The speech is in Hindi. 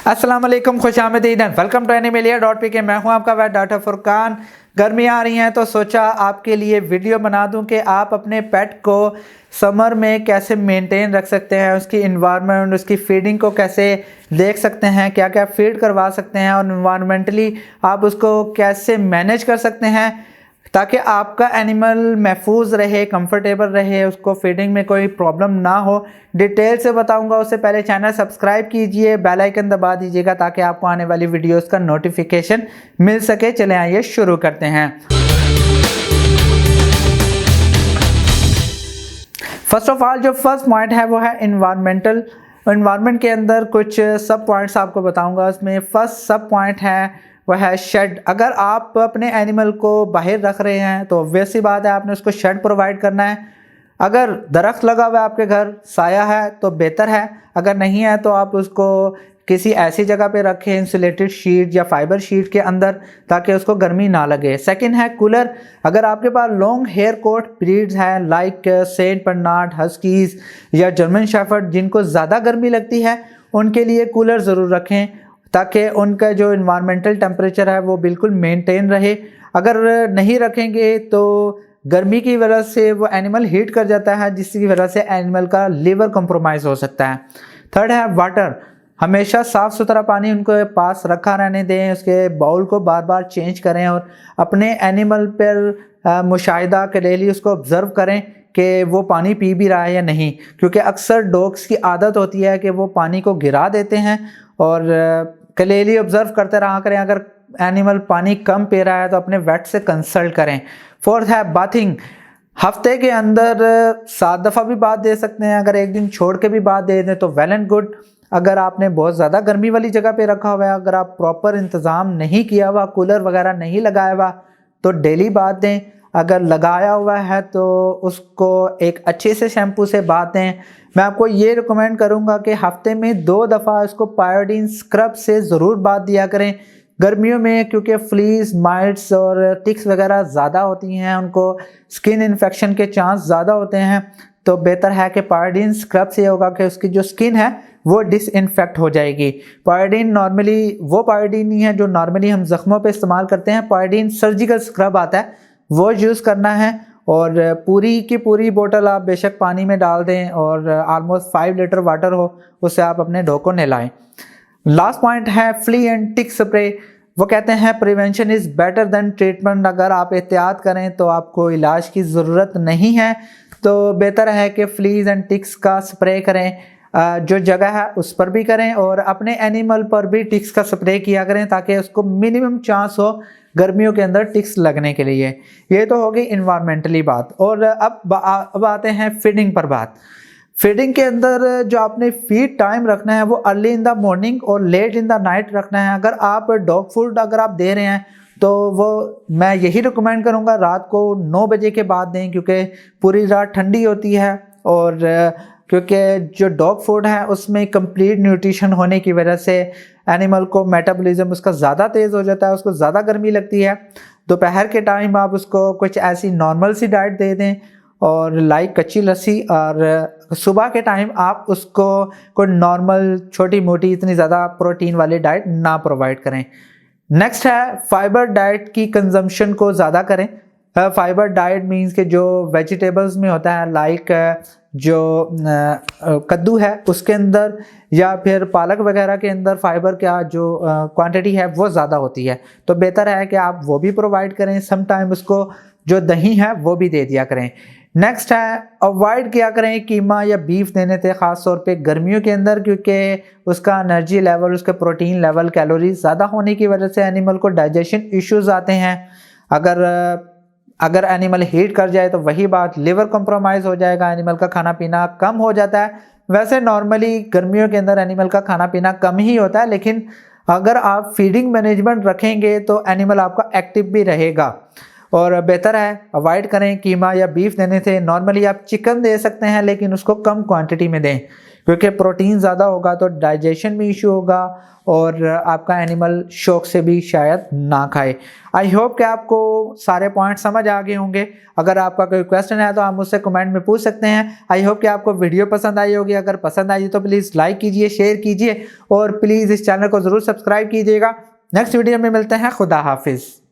अस्सलाम वालेकुम, खुशामदीद, वेलकम टू एनिमलिया.pk। मैं हूं आपका वैद डॉक्टर फुरकान। गर्मियाँ आ रही हैं तो सोचा आपके लिए वीडियो बना दूं कि आप अपने पेट को समर में कैसे मेंटेन रख सकते हैं, उसकी इन्वायरमेंट, उसकी फीडिंग को कैसे देख सकते हैं, क्या क्या फीड करवा सकते हैं और इन्वायरमेंटली आप उसको कैसे मैनेज कर सकते हैं ताकि आपका एनिमल महफूज रहे, कंफर्टेबल रहे, उसको फीडिंग में कोई प्रॉब्लम ना हो। डिटेल से बताऊंगा। उससे पहले चैनल सब्सक्राइब कीजिए, बेल आइकन दबा दीजिएगा ताकि आपको आने वाली वीडियोस का नोटिफिकेशन मिल सके। चले आइए शुरू करते हैं। फर्स्ट ऑफ ऑल जो फर्स्ट पॉइंट है वो है इन्वायरमेंटल। इन्वायरमेंट के अंदर कुछ सब पॉइंट्स आपको बताऊंगा। उसमें फर्स्ट सब पॉइंट है वह है शेड। अगर आप अपने एनिमल को बाहर रख रहे हैं तो ऑब्वियस सी बात है आपने उसको शेड प्रोवाइड करना है। अगर दरख्त लगा हुआ है आपके घर, साया है तो बेहतर है, अगर नहीं है तो आप उसको किसी ऐसी जगह पे रखें इंसुलेटेड शीट या फाइबर शीट के अंदर, ताकि उसको गर्मी ना लगे। सेकंड है कूलर। अगर आपके पास लॉन्ग हेयर कोट ब्रीड्स हैं लाइक सेंट बर्नार्ड, हस्कीज या जर्मन शेफर्ड जिनको ज़्यादा गर्मी लगती है, उनके लिए कूलर ज़रूर रखें ताकि उनका जो इन्वायरमेंटल टेम्परेचर है वो बिल्कुल मेंटेन रहे। अगर नहीं रखेंगे तो गर्मी की वजह से वो एनिमल हीट कर जाता है, जिसकी वजह से एनिमल का लीवर कंप्रोमाइज़ हो सकता है। थर्ड है वाटर। हमेशा साफ़ सुथरा पानी उनके पास रखा रहने दें, उसके बाउल को बार बार चेंज करें और अपने एनिमल पर मुशाहिदा के लिए उसको ऑब्ज़र्व करें कि वो पानी पी भी रहा है या नहीं, क्योंकि अक्सर डॉग्स की आदत होती है कि वो पानी को गिरा देते हैं और क्लियरली ऑब्जर्व करते रहा करें। अगर एनिमल पानी कम पी रहा है तो अपने वेट से कंसल्ट करें। फोर्थ है बाथिंग। हफ्ते के अंदर 7 दफ़ा भी बात दे सकते हैं, अगर एक दिन छोड़ के भी बात दे दें तो वेल एंड गुड। अगर आपने बहुत ज़्यादा गर्मी वाली जगह पे रखा हुआ है, अगर आप प्रॉपर इंतज़ाम नहीं किया हुआ, कूलर वगैरह नहीं लगाया हुआ, तो डेली बात दें। अगर लगाया हुआ है तो उसको एक अच्छे से शैम्पू से बात दें। मैं आपको ये रिकमेंड करूँगा कि हफ्ते में 2 दफ़ा इसको पायोडीन स्क्रब से ज़रूर बात दिया करें गर्मियों में, क्योंकि फ्लीज, माइट्स और टिक्स वगैरह ज़्यादा होती हैं, उनको स्किन इन्फेक्शन के चांस ज़्यादा होते हैं। तो बेहतर है कि पायोडीन स्क्रब से होगा कि उसकी जो स्किन है वो डिसइंफेक्ट हो जाएगी। पायोडीन नॉर्मली वो पायोडीन नहीं है जो नॉर्मली हम ज़ख्मों पे इस्तेमाल करते हैं। पायोडीन सर्जिकल स्क्रब आता है, वो यूज़ करना है। और पूरी की पूरी बोतल आप बेशक पानी में डाल दें और ऑलमोस्ट 5 लीटर वाटर हो, उससे आप अपने डॉग को नहलाएं। लास्ट पॉइंट है फ्ली एंड टिक स्प्रे। वो कहते हैं prevention is better than treatment. अगर आप एहतियात करें तो आपको इलाज की ज़रूरत नहीं है, तो बेहतर है कि फ्लीज एंड टिक्स का स्प्रे करें। जो जगह है उस पर भी करें और अपने एनिमल पर भी टिक्स का स्प्रे किया करें ताकि उसको मिनिमम चांस हो गर्मियों के अंदर टिक्स लगने के लिए। ये तो होगी इन्वायरमेंटली बात। और अब आते हैं फीडिंग पर बात। फीडिंग के अंदर जो आपने फीड टाइम रखना है वो अर्ली इन द मॉर्निंग और लेट इन द नाइट रखना है। अगर आप डॉग फूड अगर आप दे रहे हैं तो वो मैं यही रिकमेंड करूँगा रात को 9 बजे के बाद दें, क्योंकि पूरी रात ठंडी होती है और क्योंकि जो डॉग फूड है उसमें कंप्लीट न्यूट्रिशन होने की वजह से एनिमल को मेटाबॉलिज्म उसका ज़्यादा तेज़ हो जाता है, उसको ज़्यादा गर्मी लगती है। दोपहर के टाइम आप उसको कुछ ऐसी नॉर्मल सी डाइट दे दें और लाइक कच्ची लस्सी, और सुबह के टाइम आप उसको कोई नॉर्मल छोटी मोटी इतनी ज़्यादा प्रोटीन वाली डाइट ना प्रोवाइड करें। नेक्स्ट है फाइबर डाइट की कंजम्पशन को ज़्यादा करें। फाइबर डाइट मीन्स के जो वेजिटेबल्स में होता है लाइक जो कद्दू है उसके अंदर या फिर पालक वगैरह के अंदर फाइबर का जो क्वांटिटी है वो ज़्यादा होती है, तो बेहतर है कि आप वो भी प्रोवाइड करें। सम टाइम उसको जो दही है वो भी दे दिया करें। नेक्स्ट है अवॉइड किया करें कीमा या बीफ देने से, ख़ास तौर पे गर्मियों के अंदर, क्योंकि उसका एनर्जी लेवल, उसका प्रोटीन लेवल, कैलोरीज ज़्यादा होने की वजह से एनिमल को डाइजेशन इश्यूज आते हैं। अगर एनिमल हीट कर जाए तो वही बात, लिवर कंप्रोमाइज़ हो जाएगा, एनिमल का खाना पीना कम हो जाता है। वैसे नॉर्मली गर्मियों के अंदर एनिमल का खाना पीना कम ही होता है, लेकिन अगर आप फीडिंग मैनेजमेंट रखेंगे तो एनिमल आपका एक्टिव भी रहेगा। और बेहतर है अवॉइड करें कीमा या बीफ देने से। नॉर्मली आप चिकन दे सकते हैं लेकिन उसको कम क्वांटिटी में दें, क्योंकि प्रोटीन ज़्यादा होगा तो डाइजेशन में इशू होगा और आपका एनिमल शौक से भी शायद ना खाए। आई होप कि आपको सारे पॉइंट समझ आ गए होंगे। अगर आपका कोई क्वेश्चन है तो आप मुझसे कमेंट में पूछ सकते हैं। आई होप कि आपको वीडियो पसंद आई होगी। अगर पसंद आई तो प्लीज़ लाइक कीजिए, शेयर कीजिए और प्लीज़ इस चैनल को ज़रूर सब्सक्राइब कीजिएगा। नेक्स्ट वीडियो में मिलते हैं। खुदा हाफिज़।